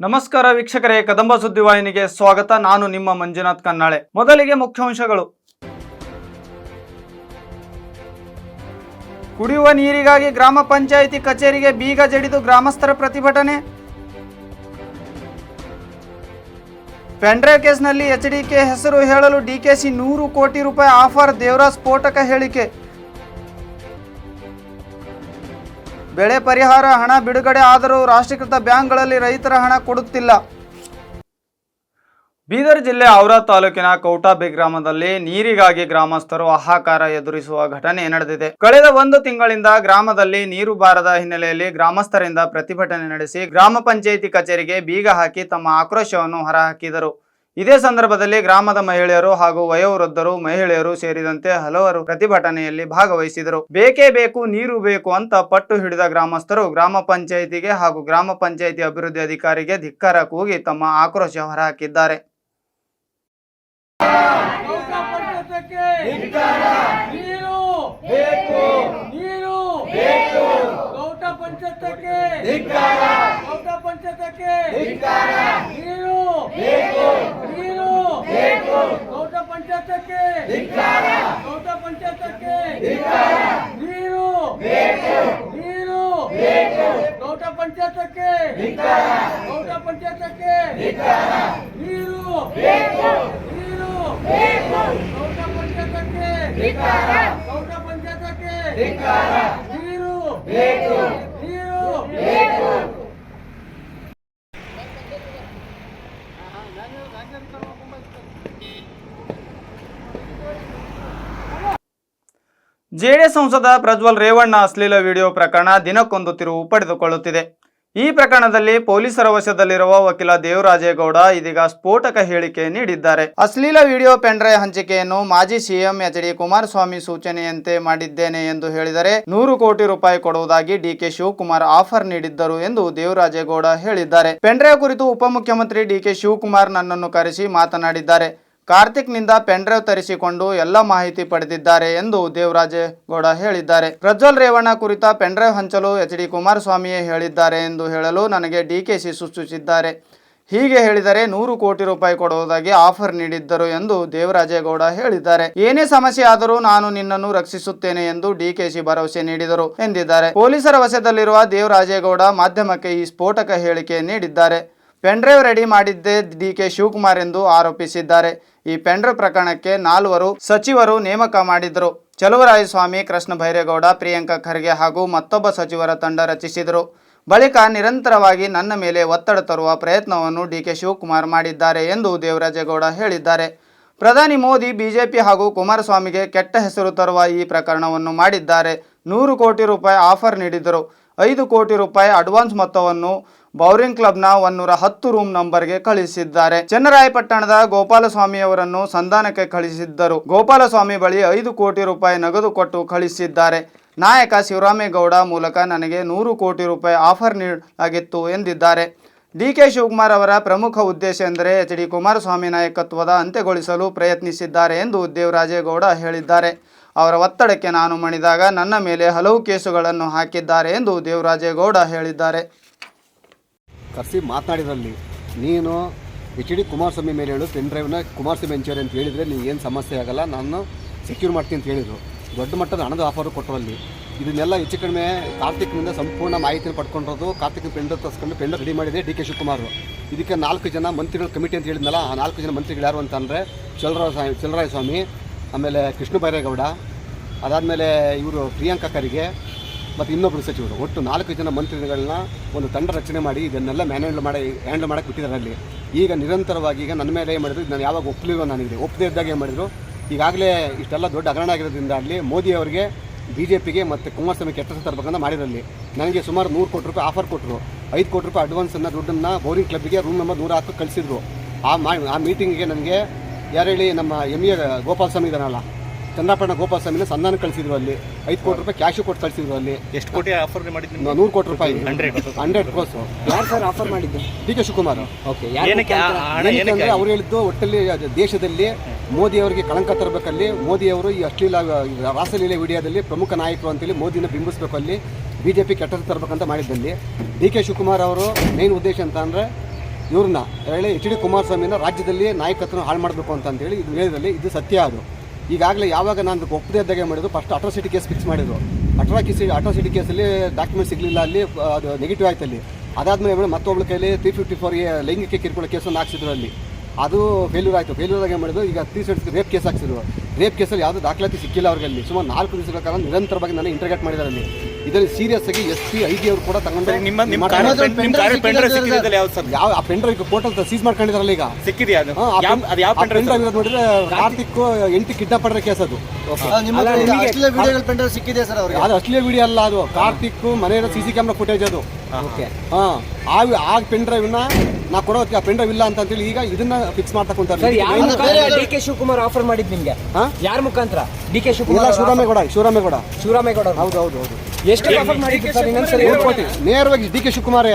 ನಮಸ್ಕಾರ ವೀಕ್ಷಕರೇ, ಕದಂಬ ಸುದ್ದಿವಾಹಿನಿಗೆ ಸ್ವಾಗತ. ನಾನು ನಿಮ್ಮ ಮಂಜುನಾಥ್ ಕನ್ನಾಳೆ. ಮೊದಲಿಗೆ ಮುಖ್ಯಾಂಶಗಳು. ಕುಡಿಯುವ ನೀರಿಗಾಗಿ ಗ್ರಾಮ ಪಂಚಾಯಿತಿ ಕಚೇರಿಗೆ ಬೀಗ ಜಡಿದು ಗ್ರಾಮಸ್ಥರ ಪ್ರತಿಭಟನೆ. ಪೆನ್ಡ್ರೈವ್ ಕೇಸ್ನಲ್ಲಿ ಎಚ್ಡಿಕೆ ಹೆಸರು ಹೇಳಲು ಡಿಕೆಶಿ 100 ಕೋಟಿ ರೂಪಾಯಿ ಆಫರ್, ದೇವರಾಜ್ ಸ್ಫೋಟಕ ಹೇಳಿಕೆ. ಬೆಳೆ ಪರಿಹಾರ ಹಣ ಬಿಡುಗಡೆ ಆದರೂ ರಾಷ್ಟ್ರೀಕೃತ ಬ್ಯಾಂಕ್ಗಳಲ್ಲಿ ರೈತರ ಹಣ ಕೊಡುತ್ತಿಲ್ಲ. ಬೀದರ್ ಜಿಲ್ಲೆ ಔರಾ ತಾಲೂಕಿನ ಕೌಟಾಬಿ ಗ್ರಾಮದಲ್ಲಿ ನೀರಿಗಾಗಿ ಗ್ರಾಮಸ್ಥರು ಹಾಹಾಕಾರ ಎದುರಿಸುವ ಘಟನೆ ನಡೆದಿದೆ. ಕಳೆದ 1 ತಿಂಗಳಿಂದ ಗ್ರಾಮದಲ್ಲಿ ನೀರು ಬಾರದ ಹಿನ್ನೆಲೆಯಲ್ಲಿ ಗ್ರಾಮಸ್ಥರಿಂದ ಪ್ರತಿಭಟನೆ ನಡೆಸಿ ಗ್ರಾಮ ಪಂಚಾಯಿತಿ ಕಚೇರಿಗೆ ಬೀಗ ಹಾಕಿ ತಮ್ಮ ಆಕ್ರೋಶವನ್ನು ಹೊರಹಾಕಿದರು. ಇದೇ ಸಂದರ್ಭದಲ್ಲಿ ಗ್ರಾಮದ ಮಹಿಳೆಯರು ಹಾಗೂ ವಯೋವೃದ್ಧರು, ಮಹಿಳೆಯರು ಸೇರಿದಂತೆ ಹಲವರು ಪ್ರತಿಭಟನೆಯಲ್ಲಿ ಭಾಗವಹಿಸಿದರು. ಬೇಕೇ ಬೇಕು, ನೀರು ಬೇಕು ಅಂತ ಪಟ್ಟು ಹಿಡಿದ ಗ್ರಾಮಸ್ಥರು ಗ್ರಾಮ ಪಂಚಾಯಿತಿಗೆ ಹಾಗೂ ಗ್ರಾಮ ಪಂಚಾಯಿತಿ ಅಭಿವೃದ್ಧಿ ಅಧಿಕಾರಿಗೆ ಧಿಕ್ಕಾರ ಕೂಗಿ ತಮ್ಮ ಆಕ್ರೋಶ ಹೊರಹಾಕಿದ್ದಾರೆ. ಜೆಡಿಎಸ್ ಸಂಸದ ಪ್ರಜ್ವಲ್ ರೇವಣ್ಣ ಅಶ್ಲೀಲ ವಿಡಿಯೋ ಪ್ರಕರಣ ದಿನಕ್ಕೊಂದು ತಿರುವು ಪಡೆದುಕೊಳ್ಳುತ್ತಿದೆ. ಈ ಪ್ರಕರಣದಲ್ಲಿ ಪೊಲೀಸರ ವಶದಲ್ಲಿರುವ ವಕೀಲ ದೇವರಾಜೇಗೌಡ ಇದೀಗ ಸ್ಫೋಟಕ ಹೇಳಿಕೆ ನೀಡಿದ್ದಾರೆ. ಅಶ್ಲೀಲ ವಿಡಿಯೋ ಪೆನ್ಡ್ರೈವ್ ಹಂಚಿಕೆಯನ್ನು ಮಾಜಿ ಸಿಎಂ ಎಚ್.ಡಿ. ಕುಮಾರಸ್ವಾಮಿ ಸೂಚನೆಯಂತೆ ಮಾಡಿದ್ದೇನೆ ಎಂದು ಹೇಳಿದರೆ 100 ಕೋಟಿ ರೂಪಾಯಿ ಕೊಡುವುದಾಗಿ ಡಿಕೆ ಶಿವಕುಮಾರ್ ಆಫರ್ ನೀಡಿದ್ದರು ಎಂದು ದೇವರಾಜೇಗೌಡ ಹೇಳಿದ್ದಾರೆ. ಪೆನ್ಡ್ರೈವ್ ಕುರಿತು ಉಪಮುಖ್ಯಮಂತ್ರಿ ಡಿಕೆ ಶಿವಕುಮಾರ್ ನನ್ನನ್ನು ಕರೆಸಿ ಮಾತನಾಡಿದ್ದಾರೆ. ಕಾರ್ತಿಕ್ನಿಂದ ಪೆನ್ಡ್ರೈವ್ ತರಿಸಿಕೊಂಡು ಎಲ್ಲ ಮಾಹಿತಿ ಪಡೆದಿದ್ದಾರೆ ಎಂದು ದೇವರಾಜೇಗೌಡ ಹೇಳಿದ್ದಾರೆ. ಪ್ರಜ್ವಲ್ ರೇವಣ್ಣ ಕುರಿತ ಪೆನ್ಡ್ರೈವ್ ಹಂಚಲು ಎಚ್.ಡಿ. ಕುಮಾರಸ್ವಾಮಿಯೇ ಹೇಳಿದ್ದಾರೆ ಎಂದು ಹೇಳಲು ನನಗೆ ಡಿಕೆಶಿ ಸೂಚಿಸಿದ್ದಾರೆ. ಹೀಗೆ ಹೇಳಿದರೆ 100 ಕೋಟಿ ರೂಪಾಯಿ ಕೊಡುವುದಾಗಿ ಆಫರ್ ನೀಡಿದ್ದರು ಎಂದು ದೇವರಾಜೇಗೌಡ ಹೇಳಿದ್ದಾರೆ. ಏನೇ ಸಮಸ್ಯೆ ಆದರೂ ನಾನು ನಿನ್ನನ್ನು ರಕ್ಷಿಸುತ್ತೇನೆ ಎಂದು ಡಿಕೆಶಿ ಭರವಸೆ ನೀಡಿದರು ಎಂದಿದ್ದಾರೆ. ಪೊಲೀಸರ ವಶದಲ್ಲಿರುವ ದೇವರಾಜೇಗೌಡ ಮಾಧ್ಯಮಕ್ಕೆ ಈ ಸ್ಫೋಟಕ ಹೇಳಿಕೆ ನೀಡಿದ್ದಾರೆ. ಪೆನ್ಡ್ರೈವ್ ರೆಡಿ ಮಾಡಿದ್ದೇ ಡಿಕೆ ಶಿವಕುಮಾರ್ ಎಂದು ಆರೋಪಿಸಿದ್ದಾರೆ. ಈ ಪೆನ್ಡ್ರೈವ್ ಪ್ರಕರಣಕ್ಕೆ 4 ಸಚಿವರು ನೇಮಕ ಮಾಡಿದ್ರು. ಚಲುವರಾಯಸ್ವಾಮಿ, ಕೃಷ್ಣ ಬೈರೇಗೌಡ, ಪ್ರಿಯಾಂಕ ಖರ್ಗೆ ಹಾಗೂ ಮತ್ತೊಬ್ಬ ಸಚಿವರ ತಂಡ ರಚಿಸಿದರು. ಬಳಿಕ ನಿರಂತರವಾಗಿ ನನ್ನ ಮೇಲೆ ಒತ್ತಡ ತರುವ ಪ್ರಯತ್ನವನ್ನು ಡಿಕೆ ಶಿವಕುಮಾರ್ ಮಾಡಿದ್ದಾರೆ ಎಂದು ದೇವರಾಜೇಗೌಡ ಹೇಳಿದ್ದಾರೆ. ಪ್ರಧಾನಿ ಮೋದಿ, ಬಿಜೆಪಿ ಹಾಗೂ ಕುಮಾರಸ್ವಾಮಿಗೆ ಕೆಟ್ಟ ಹೆಸರು ತರುವ ಈ ಪ್ರಕರಣವನ್ನು ಮಾಡಿದ್ದಾರೆ. 100 ಕೋಟಿ ರೂಪಾಯಿ ಆಫರ್ ನೀಡಿದರು. 5 ಕೋಟಿ ರೂಪಾಯಿ ಅಡ್ವಾನ್ಸ್ ಮೊತ್ತವನ್ನು ಬೌರಿಂಗ್ ಕ್ಲಬ್ನ 110 ರೂಮ್ ನಂಬರ್ಗೆ ಕಳಿಸಿದ್ದಾರೆ. ಚನ್ನರಾಯಪಟ್ಟಣದ ಗೋಪಾಲಸ್ವಾಮಿ ಅವರನ್ನು ಸಂಧಾನಕ್ಕೆ ಕಳಿಸಿದ್ದರು. ಗೋಪಾಲಸ್ವಾಮಿ ಬಳಿ 5 ಕೋಟಿ ರೂಪಾಯಿ ನಗದು ಕೊಟ್ಟು ಕಳಿಸಿದ್ದಾರೆ. ನಾಯಕ ಶಿವರಾಮೇಗೌಡ ಮೂಲಕ ನನಗೆ 100 ಕೋಟಿ ರೂಪಾಯಿ ಆಫರ್ ನೀಡಲಾಗಿತ್ತು ಎಂದಿದ್ದಾರೆ. ಡಿಕೆ ಶಿವಕುಮಾರ್ ಅವರ ಪ್ರಮುಖ ಉದ್ದೇಶ ಎಂದರೆ ಎಚ್.ಡಿ. ಕುಮಾರಸ್ವಾಮಿ ನಾಯಕತ್ವದ ಅಂತ್ಯಗೊಳಿಸಲು ಪ್ರಯತ್ನಿಸಿದ್ದಾರೆ ಎಂದು ದೇವರಾಜೇಗೌಡ ಹೇಳಿದ್ದಾರೆ. ಅವರ ಒತ್ತಡಕ್ಕೆ ನಾನು ಮಣಿದಾಗ ನನ್ನ ಮೇಲೆ ಹಲವು ಕೇಸುಗಳನ್ನು ಹಾಕಿದ್ದಾರೆ ಎಂದು ದೇವರಾಜೇಗೌಡ ಹೇಳಿದ್ದಾರೆ. ಕರೆಸಿ ಮಾತನಾಡಿದ್ರಲ್ಲಿ ನೀನು ಎಚ್.ಡಿ. ಕುಮಾರಸ್ವಾಮಿ ಮೇಲೆ ಹೇಳು, ಪೆನ್ ಡ್ರೈವ್ನ ಕುಮಾರಸ್ವಾಮಿ ಹಂಚೋರಿ ಅಂತ ಹೇಳಿದರೆ ನೀವು ಏನು ಸಮಸ್ಯೆ ಆಗೋಲ್ಲ, ನಾನು ಸೆಕ್ಯೂರ್ ಮಾಡ್ತೀನಿ ಅಂತ ಹೇಳಿದರು. ದೊಡ್ಡ ಮಟ್ಟದ ಹಣದ ಆಫರು ಕೊಟ್ಟರಲ್ಲಿ ಇದನ್ನೆಲ್ಲ ಹೆಚ್ಚು ಕಡಿಮೆ ಕಾರ್ತಿಕ್ನಿಂದ ಸಂಪೂರ್ಣ ಮಾಹಿತಿನ ಪಡ್ಕೊಂಡಿರೋದು. ಕಾರ್ತಿಕ್ನ ಪೆನ್ ಡ್ರೈವ್ ತರಿಸ್ಕೊಂಡು ಪೆನ್ ಡ್ರೈವ್ ರೆಡಿ ಮಾಡಿದೆ ಡಿ ಕೆ ಶಿವಕುಮಾರ್. ಇದಕ್ಕೆ 4 ಜನ ಮಂತ್ರಿಗಳ ಕಮಿಟಿ ಅಂತ ಹೇಳಿದ್ನಲ್ಲ, ಆ 4 ಜನ ಮಂತ್ರಿಗಳು ಯಾರು ಅಂತಂದರೆ ಚಲುವರಾಯಸ್ವಾಮಿ, ಆಮೇಲೆ ಕೃಷ್ಣ ಬೈರೇಗೌಡ, ಅದಾದಮೇಲೆ ಇವರು ಪ್ರಿಯಾಂಕ ಖರ್ಗೆ ಮತ್ತು ಇನ್ನೊಬ್ಬರು ಸಚಿವರು. ಒಟ್ಟು 4 ಜನ ಮಂತ್ರಿಗಳನ್ನ ಒಂದು ತಂಡ ರಚನೆ ಮಾಡಿ ಇದನ್ನೆಲ್ಲ ಹ್ಯಾಂಡಲ್ ಮಾಡೋಕ್ಕೆ ಬಿಟ್ಟಿದ್ದಾರೆ. ಅಲ್ಲಿ ಈಗ ನಿರಂತರವಾಗಿ ಈಗ ನನ್ನ ಮೇಲೆ ಏನು ಮಾಡಿದ್ರು, ನಾನು ಯಾವಾಗ ಒಪ್ಪಲಿಲ್ಲ, ನನಗೆ ಒಪ್ಪದೇ ಇದ್ದಾಗ ಏನು ಮಾಡಿದರು, ಈಗಾಗಲೇ ಇಷ್ಟೆಲ್ಲ ದೊಡ್ಡ ಹಗರಣ ಆಗಿರೋದ್ರಿಂದ ಅಲ್ಲಿ ಮೋದಿ ಅವರಿಗೆ, BJPಗೆ ಮತ್ತು ಕುಮಾರಸ್ವಾಮಿ ಕೆಟ್ಟ ಹೆಸರು ತರಬೇಕಂತ ಮಾಡಿರಲ್ಲಿ ನನಗೆ ಸುಮಾರು 100 ಕೋಟಿ ರೂಪಾಯಿ ಆಫರ್ ಕೊಟ್ಟರು. 5 ಕೋಟಿ ರೂಪಾಯಿ ಅಡ್ವಾನ್ಸನ್ನು ದುಡ್ಡನ್ನು ಬೌರಿಂಗ್ ಕ್ಲಬ್ಗೆ ರೂಮ್ ನಂಬರ್ 110 ಕಳಿಸಿದ್ರು. ಆ ಮೀಟಿಂಗಿಗೆ ನನಗೆ ಯಾರು ಹೇಳಿ, ನಮ್ಮ MA ಗೋಪಾಲಸ್ವಾಮಿ ಇದ್ದಾನಲ್ಲ, ಚಂದ್ರಪಟ್ಟಣ ಗೋಪಾಲಸ್ವಾಮಿನ ಸಂಧಾನ ಕಳಿಸಿದ್ರು. ಅಲ್ಲಿ 5 ಕೋಟಿ ರೂಪಾಯಿ ಕ್ಯಾಶು ಕೊಟ್ಟು ಕಳಿಸಿದ್ರು. ಅಲ್ಲಿ ಎಷ್ಟು ಕೋಟಿ ಆಫರ್ ಮಾಡಿದ್ರು? 100 ಕೋಟಿ ರೂಪಾಯಿ 100 ಕ್ರೋಸ್. ಯಾರು ಸರ್ ಆಫರ್ ಮಾಡಿದ್ದು? D K Shivakumar. ಏನಕ್ಕೆ ಅವ್ರು ಹೇಳಿದ್ದು, ಒಟ್ಟಲ್ಲಿ ದೇಶದಲ್ಲಿ ಮೋದಿ ಅವರಿಗೆ ಕಳಂಕ ತರಬೇಕಲ್ಲಿ, ಮೋದಿ ಅವರು ಈ ಅಶ್ಲೀಲ ರಾಸಲೀಲೆ ವಿಡಿಯೋದಲ್ಲಿ ಪ್ರಮುಖ ನಾಯಕರು ಅಂತೇಳಿ ಮೋದಿನ ಬಿಂಬಿಸಬೇಕು, ಅಲ್ಲಿ BJP ಕೆಟ್ಟದ್ದು ತರಬೇಕಂತ ಮಾಡಿದ್ದಲ್ಲಿ ಡಿ ಕೆ ಶಿವಕುಮಾರ್ ಅವರು ಮೇನ್ ಉದ್ದೇಶ ಅಂತ ಅಂದರೆ ಇವ್ರನ್ನ ಹೇಳಿ ಎಚ್ ಡಿ ಕುಮಾರಸ್ವಾಮಿನ ರಾಜ್ಯದಲ್ಲಿ ನಾಯಕತ್ವನ ಹಾಳು ಮಾಡಬೇಕು ಅಂತಂದೇಳಿ ಇದು ಹೇಳಿದ್ರಲ್ಲಿ ಇದು ಸತ್ಯ. ಅದು ಈಗಾಗಲೇ ಯಾವಾಗ ನಾನು ಒಪ್ಪದೇ ಇದ್ದಾಗೆ ಮಾಡಿದ್ರು ಫಸ್ಟ್ ಅಟ್ರಾಸಿಟಿ ಕೇಸ್ ಫಿಕ್ಸ್ ಮಾಡಿದ್ರು. ಅಟ್ರಾಸಿಟಿ ಕೇಸಲ್ಲಿ ಡಾಕ್ಯುಮೆಂಟ್ ಸಿಗಲಿಲ್ಲ, ಅಲ್ಲಿ ಅದು ನೆಗೆಟಿವ್ ಆಯ್ತು. ಅಲ್ಲಿ ಅದಾದಮೇಲೆ ಮತ್ತೊಬ್ಬಳ ಕೈಲಿ 354 ಲೈಂಗಿಕ ಕಿರುಕುಳ ಕೇಸನ್ನು ಹಾಕ್ಸಿದ್ರು. ಅಲ್ಲಿ ಅದು ಫೇಲ್ಯೂರ್ ಆಯಿತು. ಫೇಲ್ಯೂರ್ ಆಗಿ ಮಾಡಿದ್ರು. ಈಗ 360 ರೇಪ್ ಕೇಸ್ ಹಾಕ್ಸಿದ್ರು. ರೇಪ್ ಕೇಸಲ್ಲಿ ಯಾವುದೂ ದಾಖಲಾತಿ ಸಿಕ್ಕಿಲ್ಲ ಅವ್ರಿಗೆ. ಅಲ್ಲಿ ಸುಮಾರು 4 ದಿವಸಗಳ ಕಾಲ ನಿರಂತರವಾಗಿ ನಾನು ಇಂಟರ್ಗೇಟ್ ಮಾಡಿದ್ದಾರೆ. ಅಲ್ಲಿ ಇದರಲ್ಲಿ ಸೀರಿಯಸ್ ಆಗಿ SP IG ಅವರು ಕೂಡ ತಗೊಂಡು ಯಾವ ಆ ಪೆನ್ ಡ್ರೈವ್ ಕೋರ್ಟಲ್ ಸೀಸ್ ಮಾಡ್ಕೊಂಡಿದಾರಲ್ಲ ಈಗ ಸಿಕ್ಕಿದೆಯಾ? ಪೆನ್ ಡ್ರೈವ್ ನೋಡಿದ್ರೆ ಕಾರ್ತಿಕ್ 8 ಕಿಡ್ನಾಪ್ ಮಾಡಿರೋ ಕೇಸ್ ಅದು. ಸಿಕ್ಕಿದೆ ಸರ್ ಅವ್ರಿಗೆ. ಅದು ಅಶ್ಲೀಲ ವಿಡಿಯೋ ಅಲ್ಲ, ಅದು ಕಾರ್ತಿಕ್ ಮನೆಯ CC ಕ್ಯಾಮ್ರಾ ಫುಟೇಜ್ ಅದು. ಆ ಪೆನ್ ಡ್ರೈವ್ನ ನಾ ಕೊಡೋ ಪೆನ್ ಡ್ರೈವ್ ಇಲ್ಲ ಅಂತೇಳಿ ಈಗ ಇದನ್ನ ಫಿಕ್ಸ್ ಮಾಡ್ತಾ ಕುಂತಾರೆ. DK ಶಿವಕುಮಾರ್ ಆಫರ್ ಮಾಡಿದ್ ನಿಮ್ಗೆ ಯಾರ ಮುಖಾಂತರ? DK ಶಿವಕುಮಾರ್, ಶಿವರಾಮೇಗೌಡ. ಹೌದು. ಎಷ್ಟು ಆಫರ್ ಮಾಡಿದ್ರು ಸರ್? ಇನ್ನೊಂದ್ಸರಿ ನೇರವಾಗಿ DK ಶಿವಕುಮಾರ್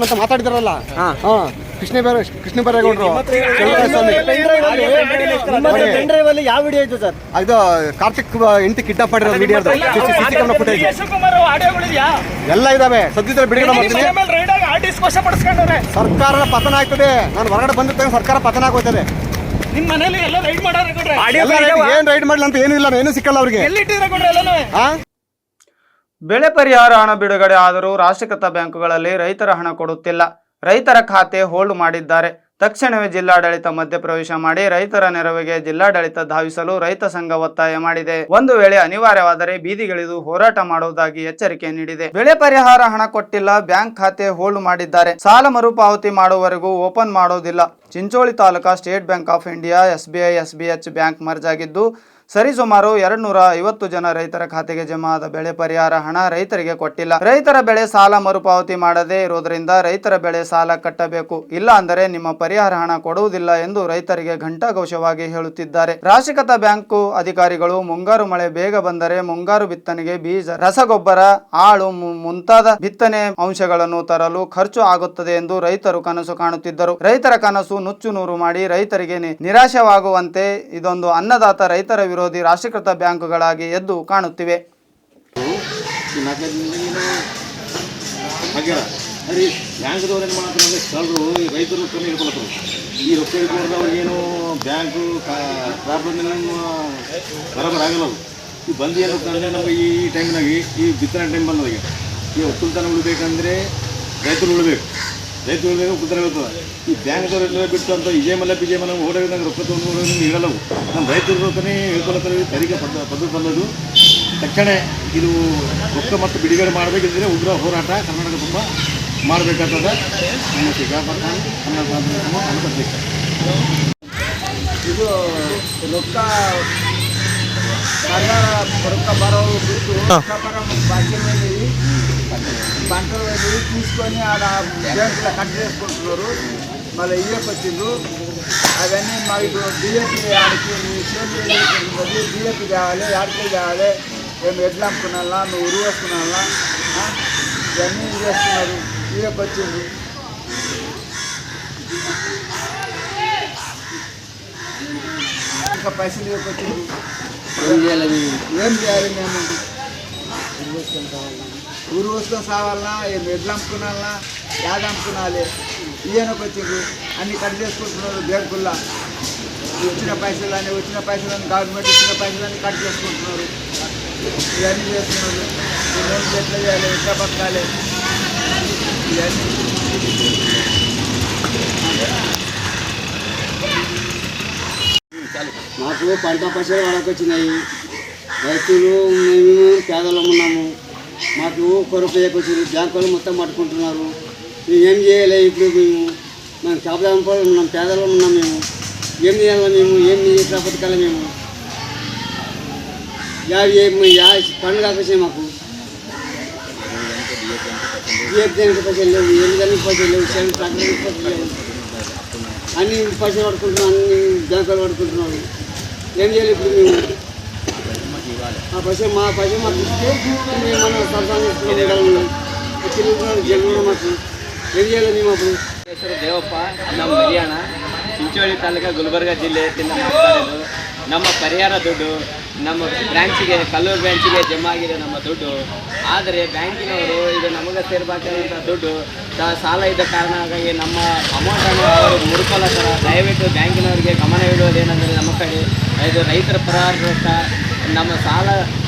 ಅಂತ ಮಾತಾಡಿದಾರಲ್ಲ. ಕೃಷ್ಣ ಬೈರೇಗೌಡರು. ಪೆನ್ ಡ್ರೈವ್ ಅಲ್ಲಿ ಯಾವ ವಿಡಿಯೋ ಇತ್ತು ಸರ್? ಅದು ಕಾರ್ತಿಕ್ 8 ಕಿಡ್ನಾಪ್ ಮಾಡಿರೋ ವಿಡಿಯೋ CC ಕ್ಯಾಮ್ರಾ ಫುಟೇಜ್ ಎಲ್ಲ ಇದಾವೆ. ಸದ್ಯದಲ್ಲಿ ಬಿಡುಗಡೆ ಮಾಡ್ತೀನಿ. ಸರ್ಕಾರ ಪತನ ಆಗ್ತದೆ. ನಾನು ಹೊರಗಡೆ ಬಂದಿರ್ತೇನೆ, ಸರ್ಕಾರ ಪತನ ಆಗೋಯ್ತದೆ. ನಿಮ್ಮ ಮನೇಲಿ ಎಲ್ಲ ರೈಡ್ ಮಾಡಾರ ಏನ್ ರೈಡ್ ಮಾಡಲ್ಲ ಅಂತ ಏನೂ ಇಲ್ಲ, ಏನು ಸಿಕ್ಕಲ್ಲ ಅವ್ರಿಗೆ. ಬೆಳೆ ಪರಿಹಾರ ಹಣ ಬಿಡುಗಡೆ ಆದರೂ ರಾಷ್ಟ್ರೀಕೃತ ಬ್ಯಾಂಕುಗಳಲ್ಲಿ ರೈತರ ಹಣ ಕೊಡುತ್ತಿಲ್ಲ. ರೈತರ ಖಾತೆ ಹೋಲ್ಡ್ ಮಾಡಿದ್ದಾರೆ. ತಕ್ಷಣವೇ ಜಿಲ್ಲಾಡಳಿತ ಮಧ್ಯಪ್ರವೇಶ ಮಾಡಿ ರೈತರ ನೆರವಿಗೆ ಜಿಲ್ಲಾಡಳಿತ ಧಾವಿಸಲು ರೈತ ಸಂಘ ಒತ್ತಾಯ ಮಾಡಿದೆ. ಒಂದು ವೇಳೆ ಅನಿವಾರ್ಯವಾದರೆ ಬೀದಿಗಿಳಿದು ಹೋರಾಟ ಮಾಡುವುದಾಗಿ ಎಚ್ಚರಿಕೆ ನೀಡಿದೆ. ಬೆಳೆ ಪರಿಹಾರ ಹಣ ಕೊಟ್ಟಿಲ್ಲ, ಬ್ಯಾಂಕ್ ಖಾತೆ ಹೋಲ್ಡ್ ಮಾಡಿದ್ದಾರೆ. ಸಾಲ ಮರುಪಾವತಿ ಮಾಡುವವರೆಗೂ ಓಪನ್ ಮಾಡೋದಿಲ್ಲ. Chincholi taluka state bank of India SBI SBH bank merge ಆಗಿದ್ದು ಸರಿಸುಮಾರು 250 ಜನ ರೈತರ ಖಾತೆಗೆ ಜಮಾ ಆದ ಬೆಳೆ ಪರಿಹಾರ ಹಣ ರೈತರಿಗೆ ಕೊಟ್ಟಿಲ್ಲ. ರೈತರ ಬೆಳೆ ಸಾಲ ಮರುಪಾವತಿ ಮಾಡದೇ ಇರುವುದರಿಂದ ರೈತರ ಬೆಳೆ ಸಾಲ ಕಟ್ಟಬೇಕು, ಇಲ್ಲ ಅಂದರೆ ನಿಮ್ಮ ಪರಿಹಾರ ಹಣ ಕೊಡುವುದಿಲ್ಲ ಎಂದು ರೈತರಿಗೆ ಘಂಟಾಘೋಷವಾಗಿ ಹೇಳುತ್ತಿದ್ದಾರೆ. ರಾಷ್ಟ್ರೀಕೃತ ಬ್ಯಾಂಕು ಅಧಿಕಾರಿಗಳು ಮುಂಗಾರು ಮಳೆ ಬೇಗ ಬಂದರೆ ಮುಂಗಾರು ಬಿತ್ತನೆಗೆ ಬೀಜ, ರಸಗೊಬ್ಬರ, ಆಳು ಮುಂತಾದ ಬಿತ್ತನೆ ಅಂಶಗಳನ್ನು ತರಲು ಖರ್ಚು ಆಗುತ್ತದೆ ಎಂದು ರೈತರು ಕನಸು ಕಾಣುತ್ತಿದ್ದರು. ರೈತರ ಕನಸು ನುಚ್ಚು ನೂರು ಮಾಡಿ ರೈತರಿಗೆ ನಿರಾಶವಾಗುವಂತೆ ಇದೊಂದು ಅನ್ನದಾತ ರೈತರ ವಿರೋಧಿ ರಾಷ್ಟ್ರೀಕೃತ ಬ್ಯಾಂಕುಗಳಾಗಿ ಎದ್ದು ಕಾಣುತ್ತಿವೆ. ಬ್ಯಾಂಕ್ದವ್ರು ಏನು ಮಾಡ್ತಾರೆ ಅಂದರೆ ಕಳ್ಳರು ರೈತರು ಕಮ್ಮಿ ಇಟ್ಕೊಳ್ತಾರೆ. ಈ ರೊಕ್ಕ ಇಟ್ಕೊಂಡ್ರೆ ಅವ್ರಿಗೇನು ಬ್ಯಾಂಕು ಪ್ರಾರಂಭ ಬರೋಬರ ಆಗಲ್ಲ. ಅದು ಈ ಬಂದು ಏನು ಅಂದರೆ ನಮಗೆ ಈ ಟೈಮ್ನಾಗೆ ಈ ಬಿತ್ತನೆ ಟೈಮ್ ಬಂದಾಗ ಈ ಒಕ್ಕಲ್ತನ ಉಳಿಬೇಕಂದ್ರೆ ರೈತರು ಉಳಿಬೇಕು, ಒಕ್ಕಲ್ತನ ಇರ್ತದೆ. ಈ ಬ್ಯಾಂಕ್ದವ್ರೆಲ್ಲ ಬಿಟ್ಟು ಅಂತ ವಿಜಯಮಲ್ಲ ಓಡೋದಂಗೆ ರೊಕ್ಕ ತೊಗೊಂಡು ಇರಲ್ಲ. ನಮ್ಮ ರೈತರು ರೊಕ್ಕನೇ ಹೇಳ್ಕೊಳ್ತಾರೆ. ತೆರಿಗೆ ಪದ್ಧತಿ ಬಂದದ್ದು ತಕ್ಷಣ ಇದು ರೊಕ್ಕ ಮತ್ತು ಬಿಡುಗಡೆ ಮಾಡಬೇಕಿದ್ರೆ ಉಗ್ರ ಹೋರಾಟ ಕರ್ನಾಟಕ ತುಂಬ ಮಾಡಬೇಕಾಗ್ತದೆ. ನಮ್ಮ ಇದು ರೊಕ್ಕ ರೊಕ್ಕ బరోలు బిట్టు వ్యాపారం బాధ్యతని పంటలు తీసుకొని ఆడ బ్యాంకులో కట్ చేసుకుంటున్నారు. మళ్ళీ ఇయ్యకు వచ్చిండ్రు. అవన్నీ మాకు DAP ఆడికి DAP కావాలి, ఆడికి కావాలి, మేము ఎడ్లు అమ్ముకున్నా, నువ్వు ఉరువు వేసుకున్నా, ఇవన్నీ చేస్తున్నారు. ఇయ్యకు వచ్చిండ్రు. ఇంకా పైసలు ఇయ్యకు వచ్చిండ్రు. ఏం చేయాలి మేము? ఊరు వస్తుకొని సావాలన్నా, ఎడ్లు అమ్ముకున్నా, యాడ్ అమ్ముకున్నాలి. ఈయనకు వచ్చిండ్రు. అన్నీ కట్ చేసుకుంటున్నారు బ్యాంకుల్లో. వచ్చిన పైసలన్నీ గవర్నమెంట్ ఇచ్చిన పైసలన్నీ కట్ చేసుకుంటున్నారు. ఇవన్నీ చేస్తున్నారు. మేము ఎట్లా చేయాలి, ఎట్లా బతకాలి, ఇవన్నీ మాకు పంట పైసలు వాళ్ళకి వచ్చినాయి. రైతులు మేము పేదలం ఉన్నాము. మాకు కొరకు వచ్చింది. బ్యాంకులు మొత్తం పట్టుకుంటున్నారు. మేము ఏం చేయాలి? ఇప్పుడు మేము చేపలు ఉన్నాం, పేదలు ఉన్నాం. మేము ఏం చేయాలి? ఏం ఎట్లా బతకాలి? మేము పండుగ వచ్చాయి. మాకు DAP పైసలు లేవు, ఎన్ని పైసలు లేవు, ట్రాక్టర్ పైసలు లేవు. అన్ని పైసలు పడుకుంటున్నాం, అన్ని బ్యాంకులు పడుకుంటున్నాం. ఏం చేయాలి ఇప్పుడు? మేము మా పైసలు మాకు ఇస్తే మేము మన సరఫరా చేసుకున్నాం. జగన్ మాకు ఏం చేయాలి? మేము అప్పుడు ಹೆಸರು ದೇವಪ್ಪ, ನಮ್ಮ ಹರಿಯಾಣ, ಚಿಂಚೋಳಿ ತಾಲೂಕು ಗುಲ್ಬರ್ಗ ಜಿಲ್ಲೆ ಮಾತಾಡೋದು. ನಮ್ಮ ಪರಿಹಾರ ದುಡ್ಡು ನಮ್ಮ ಬ್ರ್ಯಾಂಚಿಗೆ ಕಲ್ಲೂರು ಬ್ರ್ಯಾಂಚಿಗೆ ಜಮಾ ಆಗಿದೆ ನಮ್ಮ ದುಡ್ಡು. ಆದರೆ ಬ್ಯಾಂಕಿನವರು ಇದು ನಮಗೆ ಸೇರಬೇಕಾದಂಥ ದುಡ್ಡು ಸಾಲ ಇದ್ದ ಕಾರಣ ಹಾಗಾಗಿ ನಮ್ಮ ಅಮೌಂಟನ್ನು ಅವರು ಮುಡ್ಕೊಳ್ಳೋತರ. ದಯವಿಟ್ಟು ಬ್ಯಾಂಕಿನವರಿಗೆ ಗಮನ ಇಡುವುದೇನೆಂದರೆ ನಮ್ಮ ಕಡೆ ಇದು ರೈತರ ಪರವಾದ ನಮ್ಮ ಸಾಲ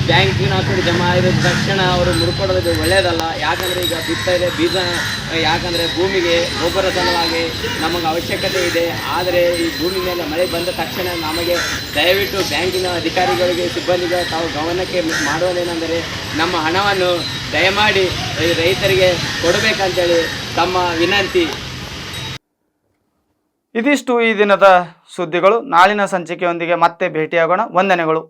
ಬ್ಯಾಂಕಿನ ಕಡೆ ಜಮಾ ಆಗಿದ ತಕ್ಷಣ ಅವರು ಮುಡ್ಕೊಡೋದು ಒಳ್ಳೆಯದಲ್ಲ. ಯಾಕಂದರೆ ಈಗ ಬಿತ್ತನೆ ಬೀಜ, ಯಾಕಂದರೆ ಭೂಮಿಗೆ ಗೊಬ್ಬರ ಸಲುವಾಗಿ ನಮಗೆ ಅವಶ್ಯಕತೆ ಇದೆ. ಆದರೆ ಈ ಭೂಮಿ ಮೇಲೆ ಮಳೆ ಬಂದ ತಕ್ಷಣ ನಮಗೆ ದಯವಿಟ್ಟು ಬ್ಯಾಂಕಿನ ಅಧಿಕಾರಿಗಳಿಗೆ ಸಿಬ್ಬಂದಿಗೆ ತಾವು ಗಮನಕ್ಕೆ ಮಾಡುವುದೇನೆಂದರೆ ನಮ್ಮ ಹಣವನ್ನು ದಯಮಾಡಿ ರೈತರಿಗೆ ಕೊಡಬೇಕಂತೇಳಿ ತಮ್ಮ ವಿನಂತಿ. ಇದಿಷ್ಟು ಈ ದಿನದ ಸುದ್ದಿಗಳು. ನಾಳಿನ ಸಂಚಿಕೆಯೊಂದಿಗೆ ಮತ್ತೆ ಭೇಟಿಯಾಗೋಣ. ವಂದನೆಗಳು.